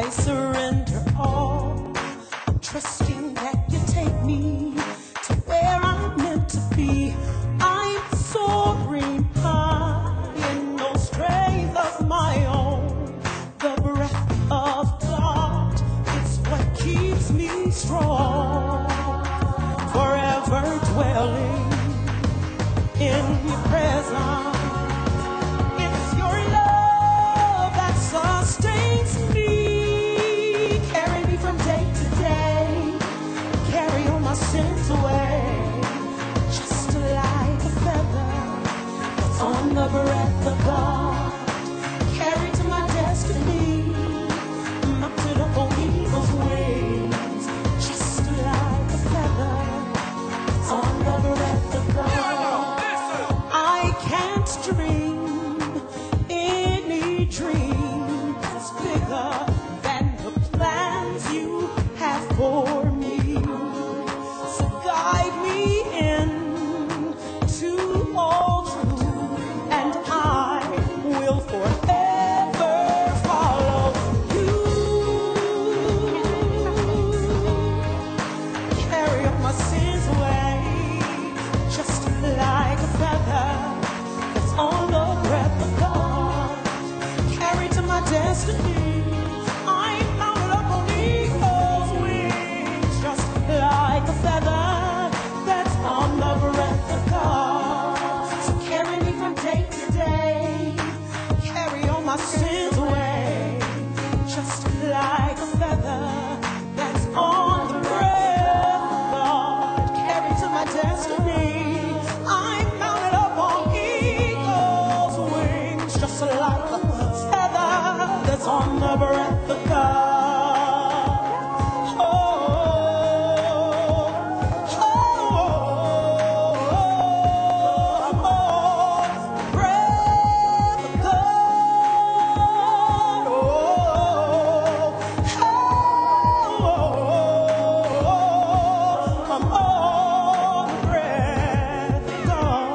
I surrender all, trusting that you take me to where I'm meant to be. I'm soaring high in no strength of my own. The breath of God, it's what keeps me strong. Forever dwelling in your presence. It's your love that sustains me. Carry me from day to day. Carry all my sins away. Just like a feather that's on the breath of God. Carry to my destiny. Mounted up on eagle's wings. Just like a feather that's on the breath of God. I can't dream any dream that's bigger than the plans you have for me. So guide me into all truth, and I will forever follow you. Carry up my sins away, just like a feather that's on the breath of God. Carry to my destiny. I'm mounted up on eagle's wings, just like a feather that's on the breath of God. So carry me from day to day. Carry all my sins away, just like a feather that's on the breath of God. Carry to my destiny. I'm mounted up on eagle's wings, just like a feather that's on the breath of God. Oh, oh, oh, oh, breath of God. I'm on the breath of God.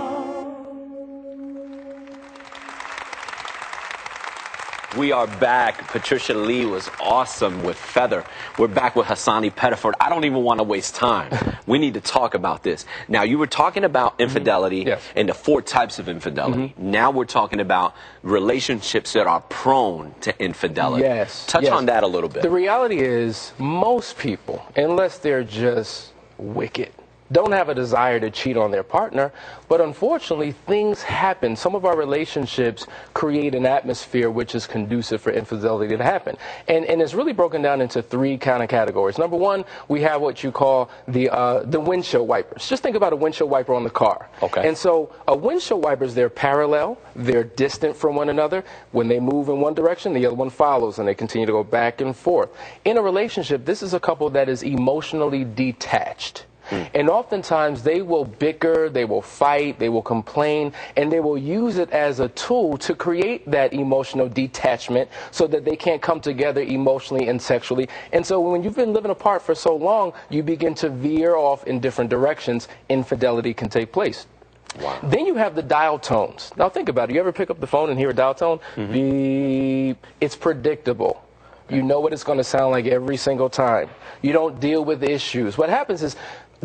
We are back. Patricia Leigh was awesome with Feather. We're back with Hassani Pettiford. I don't even want to waste time. We need to talk about this. Now, you were talking about infidelity Yes. and the 4 types of infidelity. Now we're talking about relationships that are prone to infidelity. Yes. Touch yes. on that a little bit. The reality is most people, unless they're just wicked, don't have a desire to cheat on their partner, but unfortunately things happen. Some of our relationships create an atmosphere which is conducive for infidelity to happen. And it's really broken down into 3 kind of categories. Number 1, we have what you call the windshield wipers. Just think about a windshield wiper on the car. Okay. And so windshield wipers, they're parallel, they're distant from one another. When they move in one direction, the other one follows, and they continue to go back and forth. In a relationship, this is a couple that is emotionally detached. And oftentimes they will bicker, they will fight, they will complain, and they will use it as a tool to create that emotional detachment so that they can't come together emotionally and sexually. And so when you've been living apart for so long, you begin to veer off in different directions. Infidelity can take place. Wow. Then you have the dial tones. Now think about it. You ever pick up the phone and hear a dial tone? Beep. It's predictable. You know what it's going to sound like every single time. You don't deal with issues. What happens is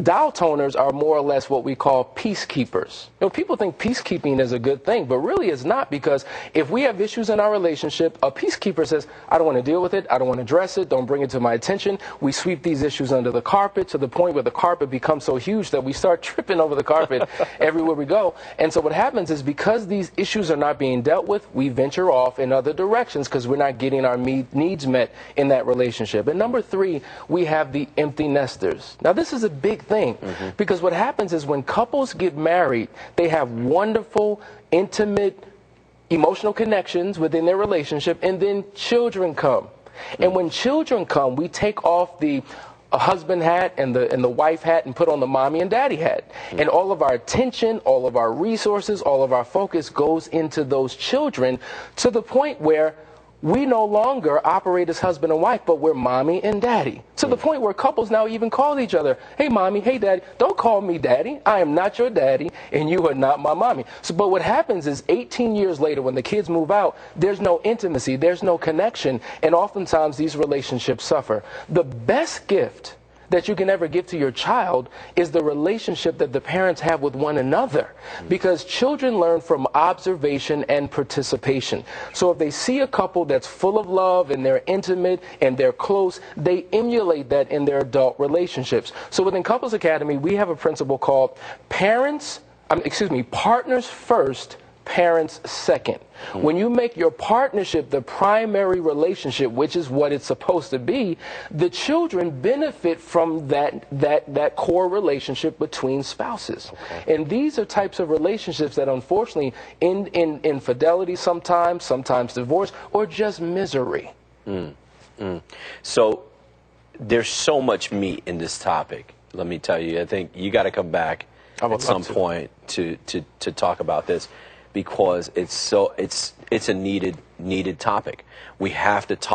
dial toners are more or less what we call peacekeepers. You know, people think peacekeeping is a good thing, but really it's not, because if we have issues in our relationship, a peacekeeper says, I don't want to deal with it, I don't want to address it, don't bring it to my attention. We sweep these issues under the carpet to the point where the carpet becomes so huge that we start tripping over the carpet everywhere we go. And so what happens is, because these issues are not being dealt with, we venture off in other directions because we're not getting our needs met in that relationship. And number 3, we have the empty nesters. Now this is a big thing, because what happens is when couples get married, they have wonderful, intimate, emotional connections within their relationship, and then children come. And when children come, we take off the husband hat and the wife hat and put on the mommy and daddy hat. And all of our attention, all of our resources, all of our focus goes into those children, to the point where we no longer operate as husband and wife, but we're mommy and daddy. To the point where couples now even call each other, hey mommy, hey daddy. Don't call me daddy. I am not your daddy, and you are not my mommy. So, but what happens is 18 years later, when the kids move out, there's no intimacy, there's no connection, and oftentimes these relationships suffer. The best gift that you can ever give to your child is the relationship that the parents have with one another, because children learn from observation and participation. So if they see a couple that's full of love and they're intimate and they're close, they emulate that in their adult relationships. So within Couples Academy, we have a principle called partners first, parents second. When you make your partnership the primary relationship, which is what it's supposed to be, the children benefit from that core relationship between spouses. Okay. And these are types of relationships that unfortunately end in infidelity sometimes divorce, or just misery. So there's so much meat in this topic. Let me tell you, I think you got to come back at some point to talk about this, because it's a needed topic. We have to talk